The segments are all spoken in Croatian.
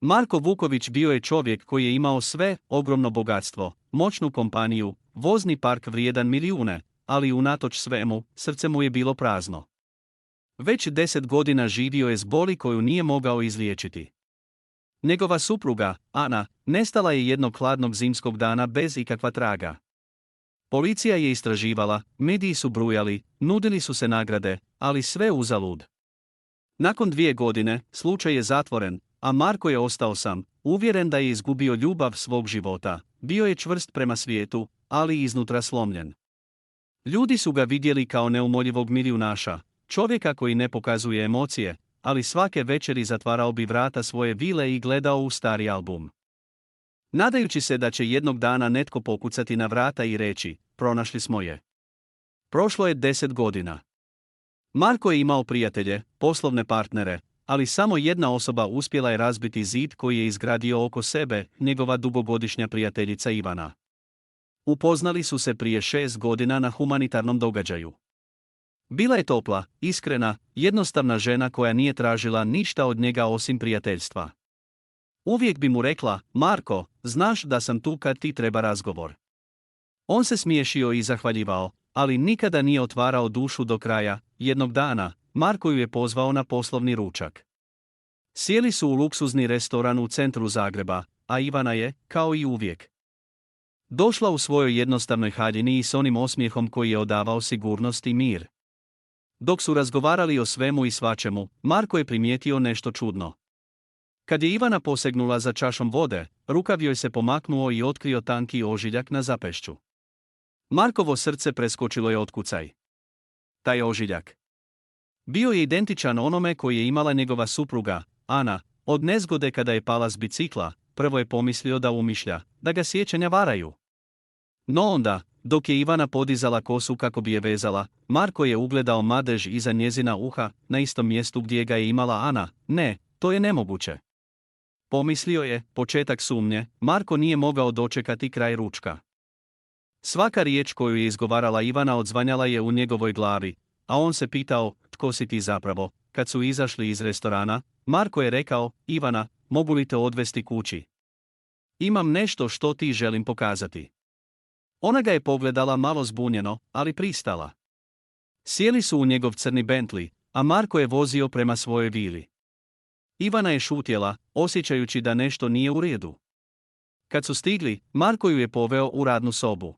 Marko Vuković bio je čovjek koji je imao sve, ogromno bogatstvo, moćnu kompaniju, vozni park vrijedan milijune, ali unatoč svemu, srce mu je bilo prazno. Već 10 godina živio je s boli koju nije mogao izliječiti. Njegova supruga, Ana, nestala je jednog hladnog zimskog dana bez ikakva traga. Policija je istraživala, mediji su brujali, nudili su se nagrade, ali sve uzalud. Nakon 2 godine, slučaj je zatvoren, a Marko je ostao sam, uvjeren da je izgubio ljubav svog života, bio je čvrst prema svijetu, ali iznutra slomljen. Ljudi su ga vidjeli kao neumoljivog milijunaša, čovjeka koji ne pokazuje emocije, ali svake večeri zatvarao bi vrata svoje vile i gledao u stari album. Nadajući se da će jednog dana netko pokucati na vrata i reći, pronašli smo je. Prošlo je 10 godina. Marko je imao prijatelje, poslovne partnere, ali samo jedna osoba uspjela je razbiti zid koji je izgradio oko sebe, njegova dugogodišnja prijateljica Ivana. Upoznali su se prije 6 godina na humanitarnom događaju. Bila je topla, iskrena, jednostavna žena koja nije tražila ništa od njega osim prijateljstva. Uvijek bi mu rekla, Marko, znaš da sam tu kad ti treba razgovor. On se smiješio i zahvaljivao, ali nikada nije otvarao dušu do kraja. Jednog dana, Marko ju je pozvao na poslovni ručak. Sjeli su u luksuzni restoran u centru Zagreba, a Ivana je, kao i uvijek, došla u svojoj jednostavnoj haljini i s onim osmijehom koji je odavao sigurnost i mir. Dok su razgovarali o svemu i svačemu, Marko je primijetio nešto čudno. Kad je Ivana posegnula za čašom vode, rukav joj se pomaknuo i otkrio tanki ožiljak na zapešću. Markovo srce preskočilo je otkucaj. Taj ožiljak bio je identičan onome koji je imala njegova supruga, Ana, od nezgode kada je pala s bicikla. Prvo je pomislio da umišlja, da ga sjećanja varaju. No onda, dok je Ivana podizala kosu kako bi je vezala, Marko je ugledao madež iza njezina uha, na istom mjestu gdje ga je imala Ana. Ne, to je nemoguće. Pomislio je, početak sumnje, Marko nije mogao dočekati kraj ručka. Svaka riječ koju je izgovarala Ivana odzvanjala je u njegovoj glavi, a on se pitao, tko si ti zapravo. Kad su izašli iz restorana, Marko je rekao, Ivana, mogu li te odvesti kući? Imam nešto što ti želim pokazati. Ona ga je pogledala malo zbunjeno, ali pristala. Sjeli su u njegov crni Bentley, a Marko je vozio prema svojoj vili. Ivana je šutjela, osjećajući da nešto nije u redu. Kad su stigli, Marko ju je poveo u radnu sobu.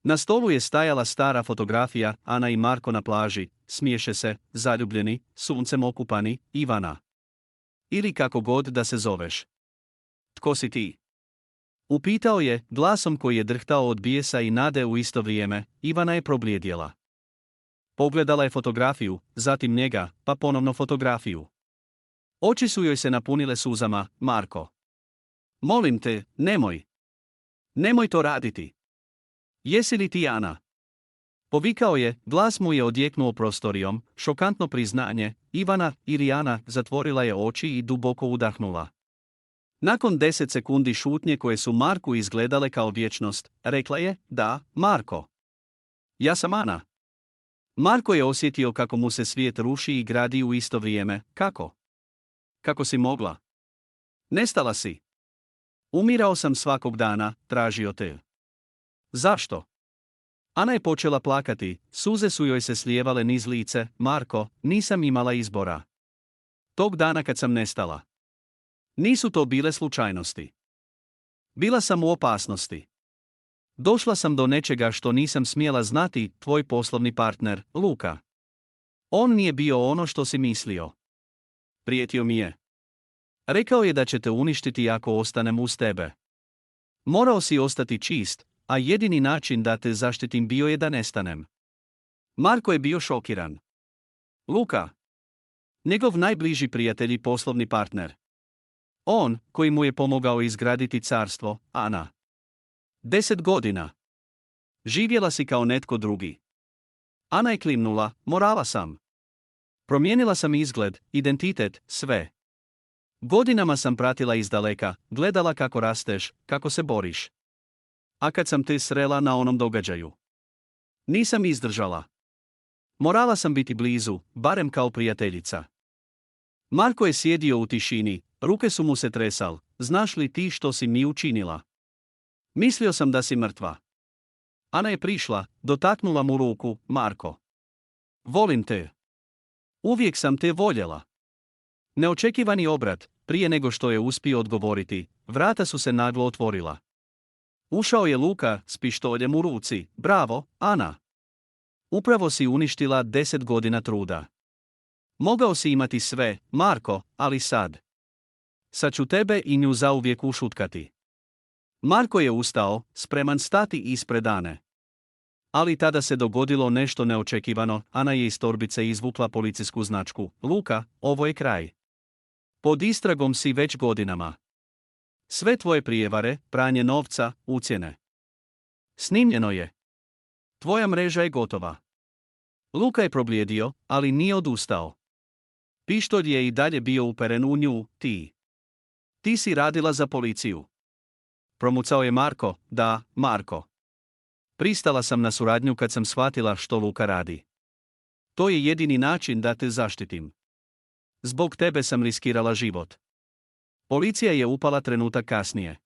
Na stolu je stajala stara fotografija, Ana i Marko na plaži, smiješe se, zaljubljeni, suncem okupani, Ivana. Ili kako god da se zoveš. Tko si ti? Upitao je, glasom koji je drhtao od bijesa i nade u isto vrijeme. Ivana je problijedjela. Pogledala je fotografiju, zatim njega, pa ponovno fotografiju. Oči su joj se napunile suzama. Marko, molim te, nemoj. Nemoj to raditi. Jesi li ti Ana? Povikao je, glas mu je odjeknuo prostorijom, šokantno priznanje. Ivana, ili Ana, zatvorila je oči i duboko udahnula. Nakon 10 sekundi šutnje koje su Marku izgledale kao vječnost, rekla je, da, Marko. Ja sam Ana. Marko je osjetio kako mu se svijet ruši i gradi u isto vrijeme. Kako? Kako si mogla? Nestala si. Umirao sam svakog dana, tražio te. Zašto? Ana je počela plakati, suze su joj se slijevale niz lice. Marko, nisam imala izbora. Tog dana kad sam nestala. Nisu to bile slučajnosti. Bila sam u opasnosti. Došla sam do nečega što nisam smjela znati, tvoj poslovni partner, Luka. On nije bio ono što si mislio. Prijetio mi je. Rekao je da će te uništiti ako ostanem uz tebe. Morao si ostati čist, a jedini način da te zaštitim bio je da nestanem. Marko je bio šokiran. Luka. Njegov najbliži prijatelj i poslovni partner. On, koji mu je pomogao izgraditi carstvo, Ana. 10 godina. Živjela si kao netko drugi. Ana je klimnula, morala sam. Promijenila sam izgled, identitet, sve. Godinama sam pratila izdaleka, gledala kako rasteš, kako se boriš. A kad sam te srela na onom događaju, nisam izdržala. Morala sam biti blizu, barem kao prijateljica. Marko je sjedio u tišini, Ruke su mu se tresal, znaš li ti što si mi učinila? Mislio sam da si mrtva. Ana je prišla, dotaknula mu ruku, Marko. Volim te. Uvijek sam te voljela. Neočekivani obrat, prije nego što je uspio odgovoriti, vrata su se naglo otvorila. Ušao je Luka s pištoljem u ruci. Bravo, Ana. Upravo si uništila 10 godina truda. Mogao si imati sve, Marko, ali sad. Sad ću tebe i nju zauvijek ušutkati. Marko je ustao, spreman stati ispred Ane. Ali tada se dogodilo nešto neočekivano. Ana je iz torbice izvukla policijsku značku. Luka, ovo je kraj. Pod istragom si već godinama. Sve tvoje prijevare, pranje novca, ucjene. Snimljeno je. Tvoja mreža je gotova. Luka je problijedio, ali nije odustao. Pištolj je i dalje bio uperen u nju. Ti si radila za policiju. Promucao je Marko. Da, Marko. Pristala sam na suradnju kad sam shvatila što Luka radi. To je jedini način da te zaštitim. Zbog tebe sam riskirala život. Policija je upala trenutak kasnije.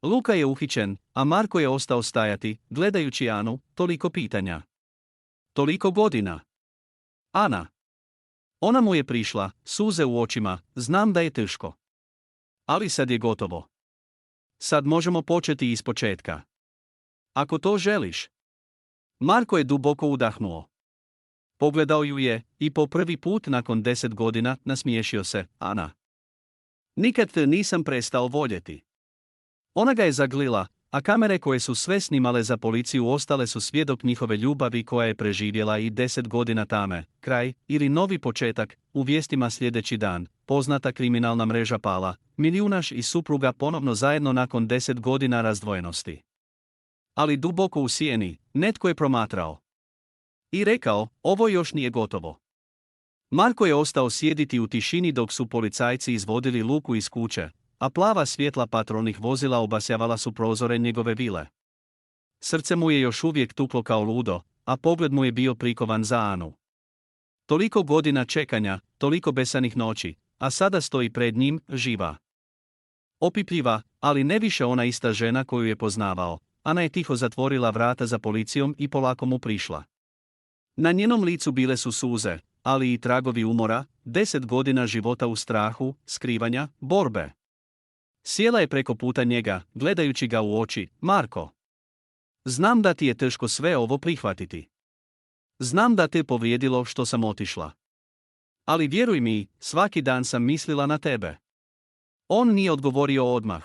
Luka je uhićen, a Marko je ostao stajati, gledajući Anu. Toliko pitanja. Toliko godina. Ana. Ona mu je prišla, suze u očima. Znam da je teško. Ali sad je gotovo. Sad možemo početi ispočetka. Ako to želiš. Marko je duboko udahnuo. Pogledao ju je i po prvi put nakon 10 godina nasmiješio se. Ana. Nikad te nisam prestao voljeti. Ona ga je zaglila, a kamere koje su sve snimale za policiju ostale su svjedok njihove ljubavi koja je preživjela i 10 godina tame. Kraj ili novi početak. U vijestima sljedeći dan. Poznata kriminalna mreža pala. Milijunaš i supruga ponovno zajedno nakon 10 godina razdvojenosti. Ali duboko u sjeni, netko je promatrao. I rekao, ovo još nije gotovo. Marko je ostao sjediti u tišini dok su policajci izvodili Luku iz kuće, a plava svjetla patrolnih vozila obasjavala su prozore njegove vile. Srce mu je još uvijek tuklo kao ludo, a pogled mu je bio prikovan za Anu. Toliko godina čekanja, toliko besanih noći, a sada stoji pred njim, živa. Opipljiva, ali ne više ona ista žena koju je poznavao. Ana je tiho zatvorila vrata za policijom i polako mu prišla. Na njenom licu bile su suze, ali i tragovi umora, 10 godina života u strahu, skrivanja, borbe. Sjela je preko puta njega, gledajući ga u oči. Marko. Znam da ti je teško sve ovo prihvatiti. Znam da te povrijedilo što sam otišla. Ali vjeruj mi, svaki dan sam mislila na tebe. On nije odgovorio odmah.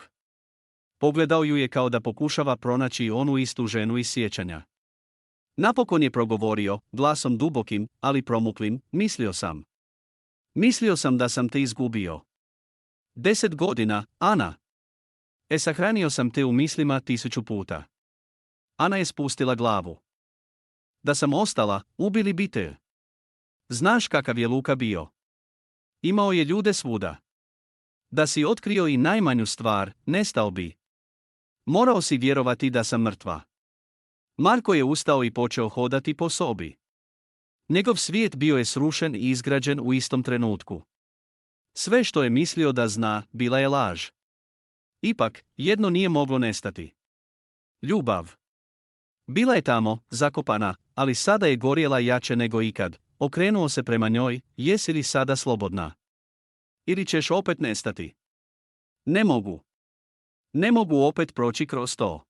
Pogledao ju je kao da pokušava pronaći onu istu ženu iz sjećanja. Napokon je progovorio, glasom dubokim, ali promuklim, Mislio sam da sam te izgubio. 10 godina, Ana. Sahranio sam te u mislima 1000 puta. Ana je spustila glavu. Da sam ostala, ubili bi te. Znaš kakav je Luka bio. Imao je ljude svuda. Da si otkrio i najmanju stvar, nestao bi. Morao si vjerovati da sam mrtva. Marko je ustao i počeo hodati po sobi. Njegov svijet bio je srušen i izgrađen u istom trenutku. Sve što je mislio da zna, bila je laž. Ipak, jedno nije moglo nestati. Ljubav. Bila je tamo, zakopana, ali sada je gorjela jače nego ikad. Okrenuo se prema njoj. Jesi li sada slobodna? Ili ćeš opet nestati? Ne mogu. Ne mogu opet proći kroz to.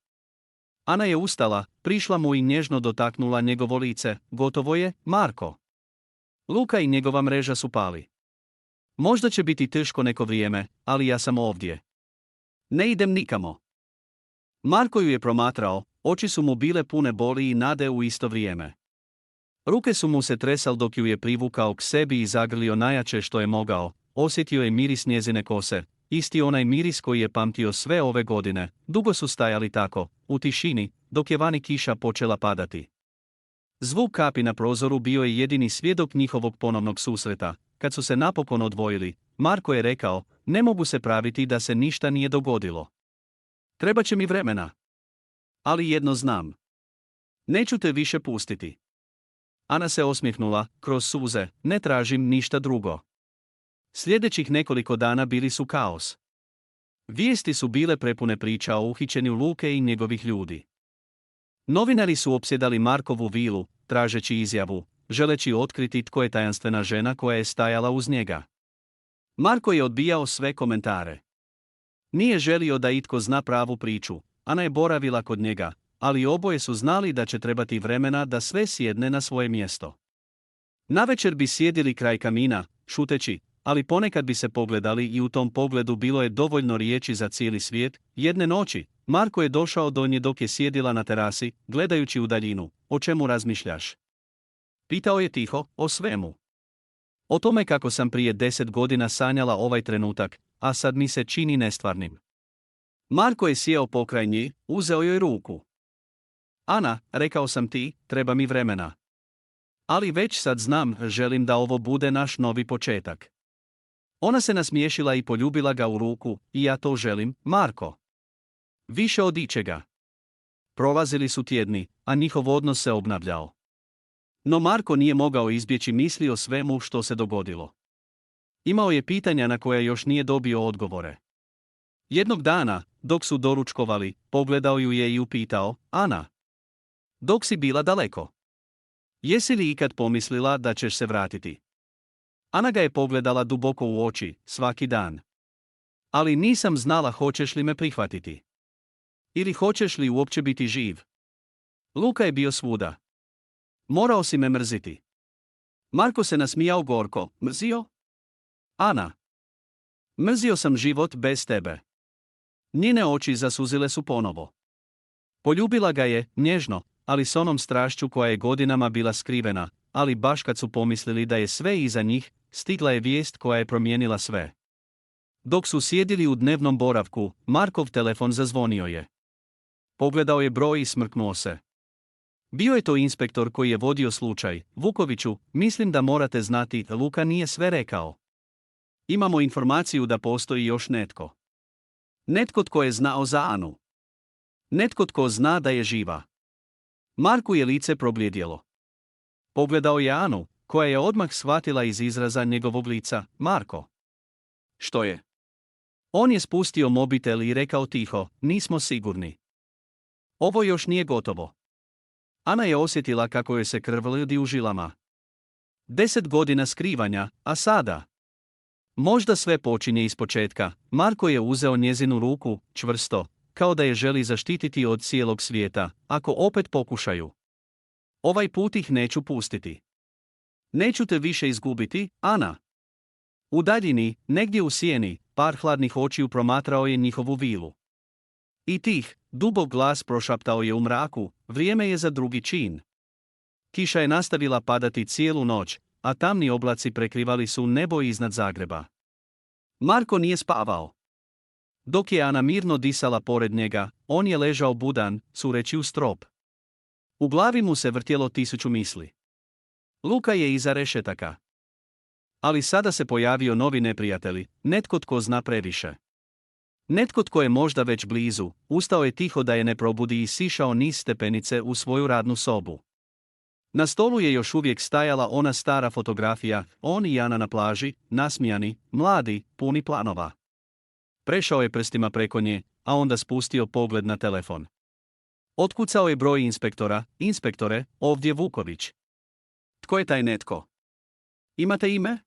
Ana je ustala, prišla mu i nježno dotaknula njegovo lice. Gotovo je, Marko. Luka i njegova mreža su pali. Možda će biti teško neko vrijeme, ali ja sam ovdje. Ne idem nikamo. Marko ju je promatrao, oči su mu bile pune boli i nade u isto vrijeme. Ruke su mu se tresal dok ju je privukao k sebi i zagrlio najjače što je mogao. Osjetio je miris njezine kose, isti onaj miris koji je pamtio sve ove godine. Dugo su stajali tako, u tišini, dok je vani kiša počela padati. Zvuk kapi na prozoru bio je jedini svjedok njihovog ponovnog susreta. Kad su se napokon odvojili, Marko je rekao, ne mogu se praviti da se ništa nije dogodilo. Trebat će mi vremena. Ali jedno znam. Neću te više pustiti. Ana se osmijehnula, kroz suze, ne tražim ništa drugo. Sljedećih nekoliko dana bili su kaos. Vijesti su bile prepune priča o uhićenju Luke i njegovih ljudi. Novinari su opsjedali Markovu vilu, tražeći izjavu, želeći otkriti tko je tajanstvena žena koja je stajala uz njega. Marko je odbijao sve komentare. Nije želio da itko zna pravu priču, Ana je boravila kod njega, ali oboje su znali da će trebati vremena da sve sjedne na svoje mjesto. Navečer bi sjedili kraj kamina, šuteći, ali ponekad bi se pogledali i u tom pogledu bilo je dovoljno riječi za cijeli svijet. Jedne noći, Marko je došao do nje dok je sjedila na terasi, gledajući u daljinu. O čemu razmišljaš? Pitao je tiho, o svemu. O tome kako sam prije 10 godina sanjala ovaj trenutak, a sad mi se čini nestvarnim. Marko je sjeo pokraj nje, uzeo joj ruku. Ana, rekao sam ti, treba mi vremena. Ali već sad znam, želim da ovo bude naš novi početak. Ona se nasmiješila i poljubila ga u ruku, i ja to želim, Marko. Više od ičega. Prolazili su tjedni, a njihov odnos se obnavljao. No Marko nije mogao izbjeći misli o svemu što se dogodilo. Imao je pitanja na koja još nije dobio odgovore. Jednog dana, dok su doručkovali, pogledao ju je i upitao, Ana, dok si bila daleko, jesi li ikad pomislila da ćeš se vratiti? Ana ga je pogledala duboko u oči, svaki dan. Ali nisam znala hoćeš li me prihvatiti. Ili hoćeš li uopće biti živ? Luka je bio svuda. Morao si me mrziti. Marko se nasmijao gorko, mrzio? Ana. Mrzio sam život bez tebe. Njene oči zasuzile su ponovo. Poljubila ga je, nježno, ali s onom strašću koja je godinama bila skrivena, ali baš kad su pomislili da je sve iza njih, stigla je vijest koja je promijenila sve. Dok su sjedili u dnevnom boravku, Markov telefon zazvonio je. Pogledao je broj i smrknuo se. Bio je to inspektor koji je vodio slučaj. Vukoviću, mislim da morate znati, Luka nije sve rekao. Imamo informaciju da postoji još netko. Netko tko je znao za Anu. Netko tko zna da je živa. Marku je lice probljedjelo. Pogledao je Anu, koja je odmah shvatila iz izraza njegovog lica, Marko. Što je? On je spustio mobitel i rekao tiho, nismo sigurni. Ovo još nije gotovo. Ana je osjetila kako joj se krv ledi u žilama. 10 godina skrivanja, a sada? Možda sve počinje ispočetka. Marko je uzeo njezinu ruku, čvrsto, kao da je želi zaštititi od cijelog svijeta, ako opet pokušaju. Ovaj put ih neću pustiti. Neću te više izgubiti, Ana. U daljini, negdje u sjeni, par hladnih očiju promatrao je njihovu vilu. I tih, dubok glas prošaptao je u mraku, vrijeme je za drugi čin. Kiša je nastavila padati cijelu noć, a tamni oblaci prekrivali su nebo iznad Zagreba. Marko nije spavao. Dok je Ana mirno disala pored njega, on je ležao budan, sureći u strop. U glavi mu se vrtjelo 1000 misli. Luka je iza rešetaka. Ali sada se pojavio novi neprijatelj, netko tko zna previše. Netko tko je možda već blizu, ustao je tiho da je ne probudi i sišao niz stepenice u svoju radnu sobu. Na stolu je još uvijek stajala ona stara fotografija, on i Ana na plaži, nasmijani, mladi, puni planova. Prešao je prstima preko nje, a onda spustio pogled na telefon. Otkucao je broj inspektora, inspektore, ovdje Vuković. Tko je taj netko? Imate ime?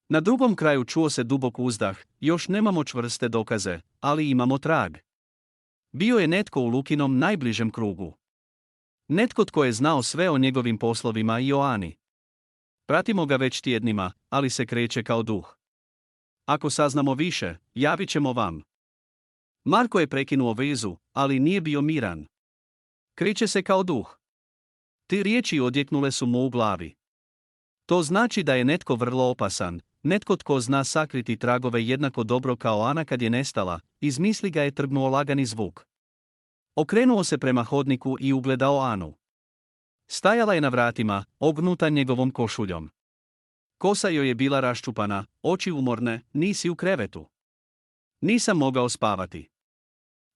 Na drugom kraju čuo se dubok uzdah, još nemamo čvrste dokaze, ali imamo trag. Bio je netko u Lukinom najbližem krugu. Netko tko je znao sve o njegovim poslovima i o Ani. Pratimo ga već tjednima, ali se kreće kao duh. Ako saznamo više, javit ćemo vam. Marko je prekinuo vezu, ali nije bio miran. Kreće se kao duh. Te riječi odjeknule su mu u glavi. To znači da je netko vrlo opasan, netko tko zna sakriti tragove jednako dobro kao Ana kad je nestala, iz misli ga je trgnuo lagani zvuk. Okrenuo se prema hodniku i ugledao Anu. Stajala je na vratima, ognuta njegovom košuljom. Kosa joj je bila raščupana, oči umorne, nisi u krevetu. Nisam mogao spavati.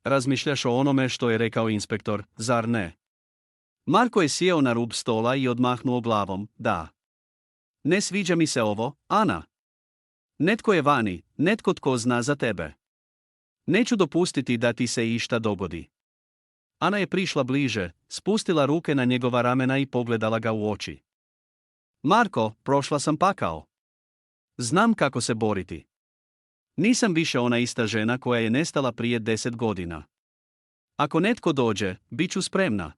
Razmišljaš o onome što je rekao inspektor, zar ne? Marko je sjeo na rub stola i odmahnuo glavom, da. Ne sviđa mi se ovo, Ana. Netko je vani, netko tko zna za tebe. Neću dopustiti da ti se išta dogodi. Ana je prišla bliže, spustila ruke na njegova ramena i pogledala ga u oči. Marko, prošla sam pakao. Znam kako se boriti. Nisam više ona ista žena koja je nestala prije 10 godina. Ako netko dođe, bit ću spremna.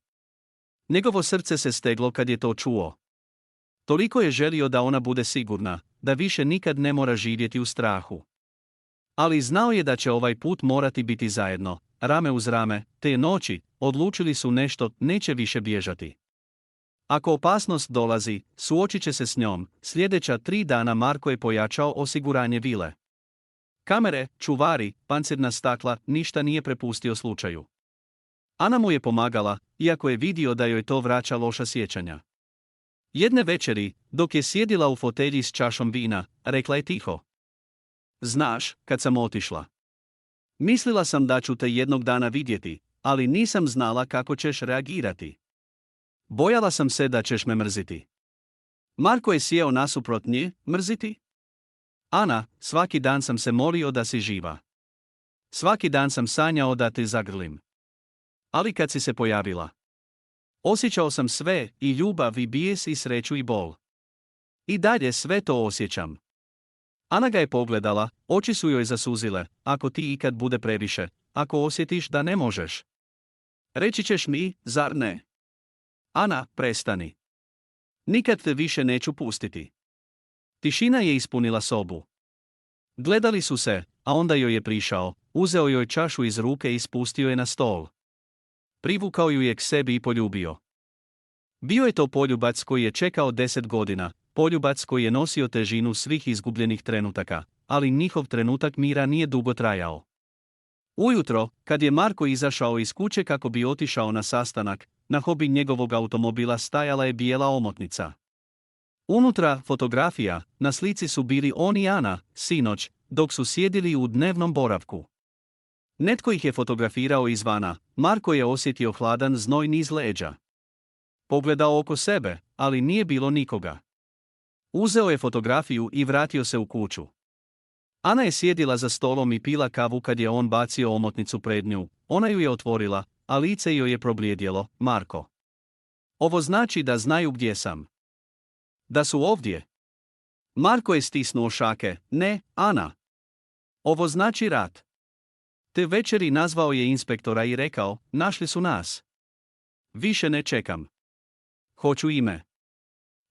Njegovo srce se steglo kad je to čuo. Toliko je želio da ona bude sigurna, da više nikad ne mora živjeti u strahu. Ali znao je da će ovaj put morati biti zajedno, rame uz rame, te noći, odlučili su nešto, neće više bježati. Ako opasnost dolazi, suočit će se s njom. Sljedeća 3 dana Marko je pojačao osiguranje vile. Kamere, čuvari, pancirna stakla, ništa nije prepustio slučaju. Ana mu je pomagala, iako je vidio da joj to vraća loša sjećanja. Jedne večeri, dok je sjedila u fotelji s čašom vina, rekla je tiho. Znaš, kad sam otišla. Mislila sam da ću te jednog dana vidjeti, ali nisam znala kako ćeš reagirati. Bojala sam se da ćeš me mrziti. Marko je sjeo nasuprot nje, mrziti? Ana, svaki dan sam se molio da si živa. Svaki dan sam sanjao da te zagrlim. Ali kad si se pojavila, osjećao sam sve, i ljubav i bijes i sreću i bol. I dalje sve to osjećam. Ana ga je pogledala, oči su joj zasuzile. Ako ti ikad bude previše, ako osjetiš da ne možeš, reći ćeš mi, zar ne? Ana, prestani. Nikad te više neću pustiti. Tišina je ispunila sobu. Gledali su se, a onda joj je prišao, uzeo joj čašu iz ruke i spustio je na stol. Privukao ju je k sebi i poljubio. Bio je to poljubac koji je čekao 10 godina, poljubac koji je nosio težinu svih izgubljenih trenutaka, ali njihov trenutak mira nije dugo trajao. Ujutro, kad je Marko izašao iz kuće kako bi otišao na sastanak, na hobi njegovog automobila stajala je bijela omotnica. Unutra fotografija, na slici su bili on i Ana, sinoć, dok su sjedili u dnevnom boravku. Netko ih je fotografirao izvana, Marko je osjetio hladan znoj niz leđa. Pogledao oko sebe, ali nije bilo nikoga. Uzeo je fotografiju i vratio se u kuću. Ana je sjedila za stolom i pila kavu kad je on bacio omotnicu pred nju. Ona ju je otvorila, a lice joj je probljedjelo. Marko. Ovo znači da znaju gdje sam. Da su ovdje. Marko je stisnuo šake. Ne, Ana. Ovo znači rat. Te večeri nazvao je inspektora i rekao, našli su nas. Više ne čekam. Hoću ime.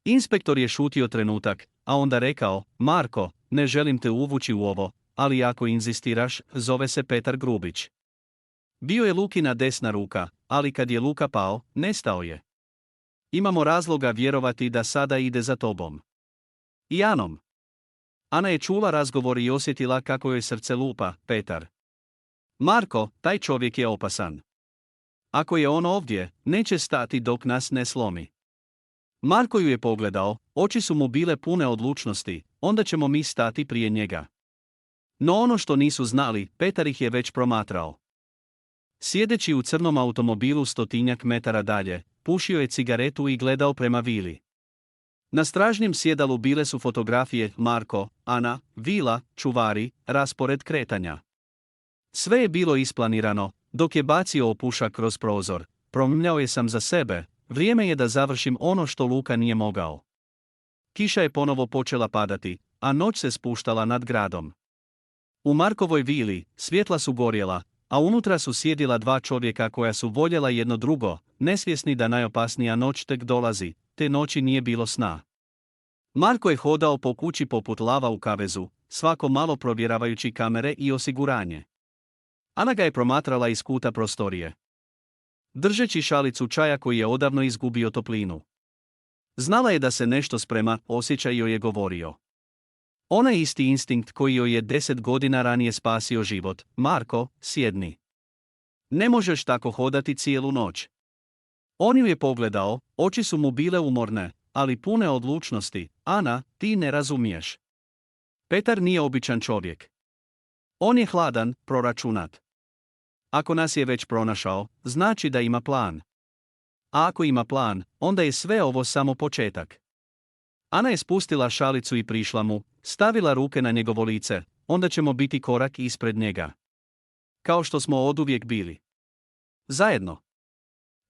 Inspektor je šutio trenutak, a onda rekao, Marko, ne želim te uvući u ovo, ali ako inzistiraš, zove se Petar Grubić. Bio je Lukina desna ruka, ali kad je Luka pao, nestao je. Imamo razloga vjerovati da sada ide za tobom. I Anom. Ana je čula razgovor i osjetila kako joj srce lupa. Petar. Marko, taj čovjek je opasan. Ako je on ovdje, neće stati dok nas ne slomi. Marko ju je pogledao, oči su mu bile pune odlučnosti, onda ćemo mi stati prije njega. No ono što nisu znali, Petar ih je već promatrao. Sjedeći u crnom automobilu 100-tinjak metara dalje, pušio je cigaretu i gledao prema vili. Na stražnjem sjedalu bile su fotografije Marko, Ana, vila, čuvari, raspored kretanja. Sve je bilo isplanirano, dok je bacio opušak kroz prozor, promljao je sam za sebe, vrijeme je da završim ono što Luka nije mogao. Kiša je ponovo počela padati, a noć se spuštala nad gradom. U Markovoj vili, svjetla su gorjela, a unutra su sjedila 2 čovjeka koja su voljela jedno drugo, nesvjesni da najopasnija noć tek dolazi, te noći nije bilo sna. Marko je hodao po kući poput lava u kavezu, svako malo provjeravajući kamere i osiguranje. Ana ga je promatrala iz kuta prostorije, držeći šalicu čaja koji je odavno izgubio toplinu. Znala je da se nešto sprema, osjećaj joj je govorio. Onaj isti instinkt koji joj je 10 godina ranije spasio život. Marko, sjedni. Ne možeš tako hodati cijelu noć. On ju je pogledao, oči su mu bile umorne, ali pune odlučnosti. Ana, ti ne razumiješ. Petar nije običan čovjek. On je hladan, proračunat. Ako nas je već pronašao, znači da ima plan. A ako ima plan, onda je sve ovo samo početak. Ana je spustila šalicu i prišla mu, stavila ruke na njegovo lice, onda ćemo biti korak ispred njega. Kao što smo oduvijek bili. Zajedno.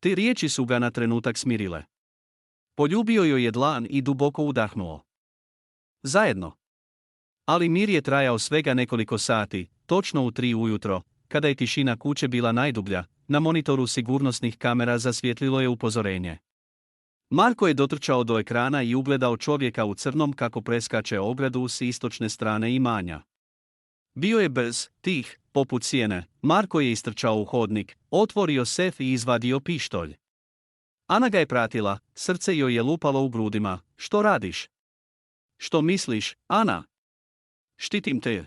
Te riječi su ga na trenutak smirile. Poljubio joj je dlan i duboko udahnuo. Zajedno. Ali mir je trajao svega nekoliko sati, točno u 3 ujutro, kada je tišina kuće bila najdublja, na monitoru sigurnosnih kamera zasvijetlilo je upozorenje. Marko je dotrčao do ekrana i ugledao čovjeka u crnom kako preskače ogradu s istočne strane imanja. Bio je brz, tih, poput sjene. Marko je istrčao u hodnik, otvorio sef i izvadio pištolj. Ana ga je pratila, srce joj je lupalo u grudima. Što radiš? Što misliš, Ana? Štitim te.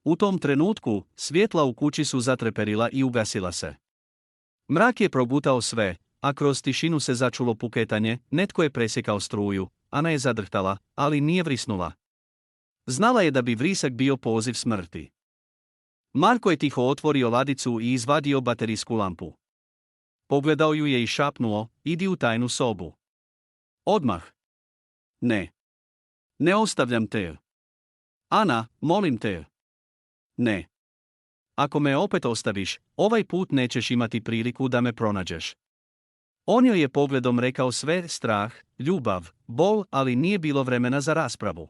U tom trenutku, svjetla u kući su zatreperila i ugasila se. Mrak je progutao sve, a kroz tišinu se začulo puketanje, netko je presjekao struju. Ana je zadrhtala, ali nije vrisnula. Znala je da bi vrisak bio poziv smrti. Marko je tiho otvorio ladicu i izvadio baterijsku lampu. Pogledao ju je i šapnuo, idi u tajnu sobu. Odmah. Ne. Ne ostavljam te. Ana, molim te. Ne. Ako me opet ostaviš, ovaj put nećeš imati priliku da me pronađeš. On joj je pogledom rekao sve, strah, ljubav, bol, ali nije bilo vremena za raspravu.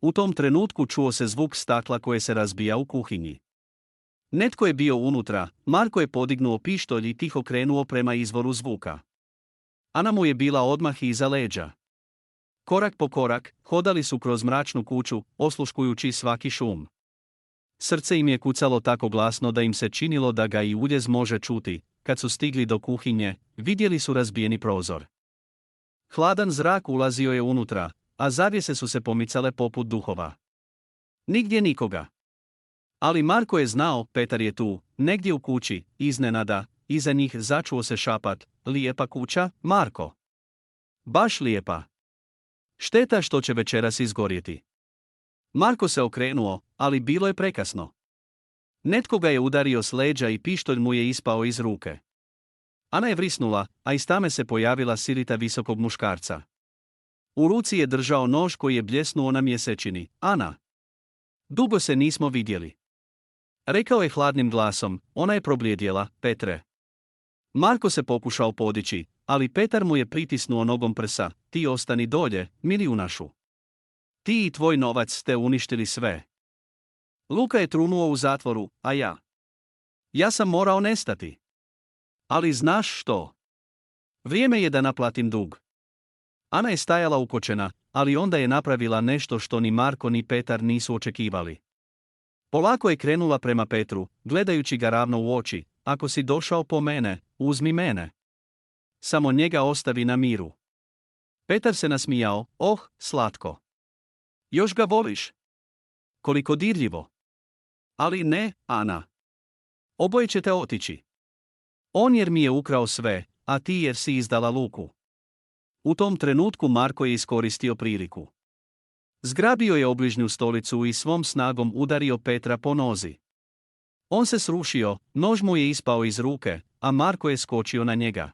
U tom trenutku čuo se zvuk stakla koje se razbija u kuhinji. Netko je bio unutra, Marko je podignuo pištolj i tiho krenuo prema izvoru zvuka. Ana mu je bila odmah iza leđa. Korak po korak, hodali su kroz mračnu kuću, osluškujući svaki šum. Srce im je kucalo tako glasno da im se činilo da ga i uljez može čuti. Kad su stigli do kuhinje, vidjeli su razbijeni prozor. Hladan zrak ulazio je unutra, a zavjese su se pomicale poput duhova. Nigdje nikoga. Ali Marko je znao, Petar je tu, negdje u kući, iznenada, iza njih začuo se šapat, lijepa kuća, Marko. Baš lijepa. Šteta što će večeras izgorjeti. Marko se okrenuo, ali bilo je prekasno. Netko ga je udario s leđa i pištolj mu je ispao iz ruke. Ana je vrisnula, a iz tame se pojavila silita visokog muškarca. U ruci je držao nož koji je bljesnuo na mjesečini. Ana. Dugo se nismo vidjeli. Rekao je hladnim glasom, ona je probljedjela, Petre. Marko se pokušao podići, ali Petar mu je pritisnuo nogom prsa, ti ostani dolje, milijunašu. Ti i tvoj novac ste uništili sve. Luka je trunuo u zatvoru, a ja. Ja sam morao nestati. Ali znaš što? Vrijeme je da naplatim dug. Ana je stajala ukočena, ali onda je napravila nešto što ni Marko ni Petar nisu očekivali. Polako je krenula prema Petru, gledajući ga ravno u oči, ako si došao po mene, uzmi mene. Samo njega ostavi na miru. Petar se nasmijao, oh, slatko. Još ga voliš? Koliko dirljivo. Ali ne, Ana. Oboje ćete otići. On jer mi je ukrao sve, a ti jer si izdala Luku. U tom trenutku Marko je iskoristio priliku. Zgrabio je obližnju stolicu i svom snagom udario Petra po nozi. On se srušio, nož mu je ispao iz ruke, a Marko je skočio na njega.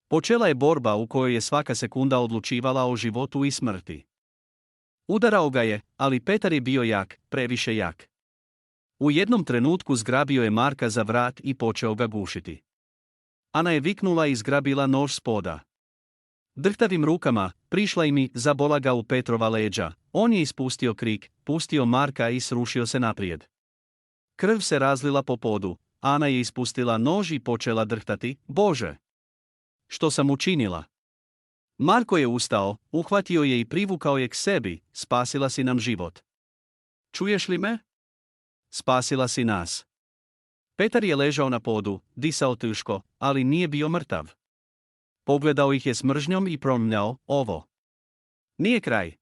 Počela je borba u kojoj je svaka sekunda odlučivala o životu i smrti. Udarao ga je, ali Petar je bio jak, previše jak. U jednom trenutku zgrabio je Marka za vrat i počeo ga gušiti. Ana je viknula i zgrabila nož s poda. Drhtavim rukama, prišla im i zabola ga u Petrova leđa. On je ispustio krik, pustio Marka i srušio se naprijed. Krv se razlila po podu. Ana je ispustila nož i počela drhtati, Bože! Što sam učinila? Marko je ustao, uhvatio je i privukao je k sebi, spasila si nam život. Čuješ li me? Spasila si nas. Petar je ležao na podu, disao teško, ali nije bio mrtav. Pogledao ih je s mržnjom i promljao, ovo nije kraj.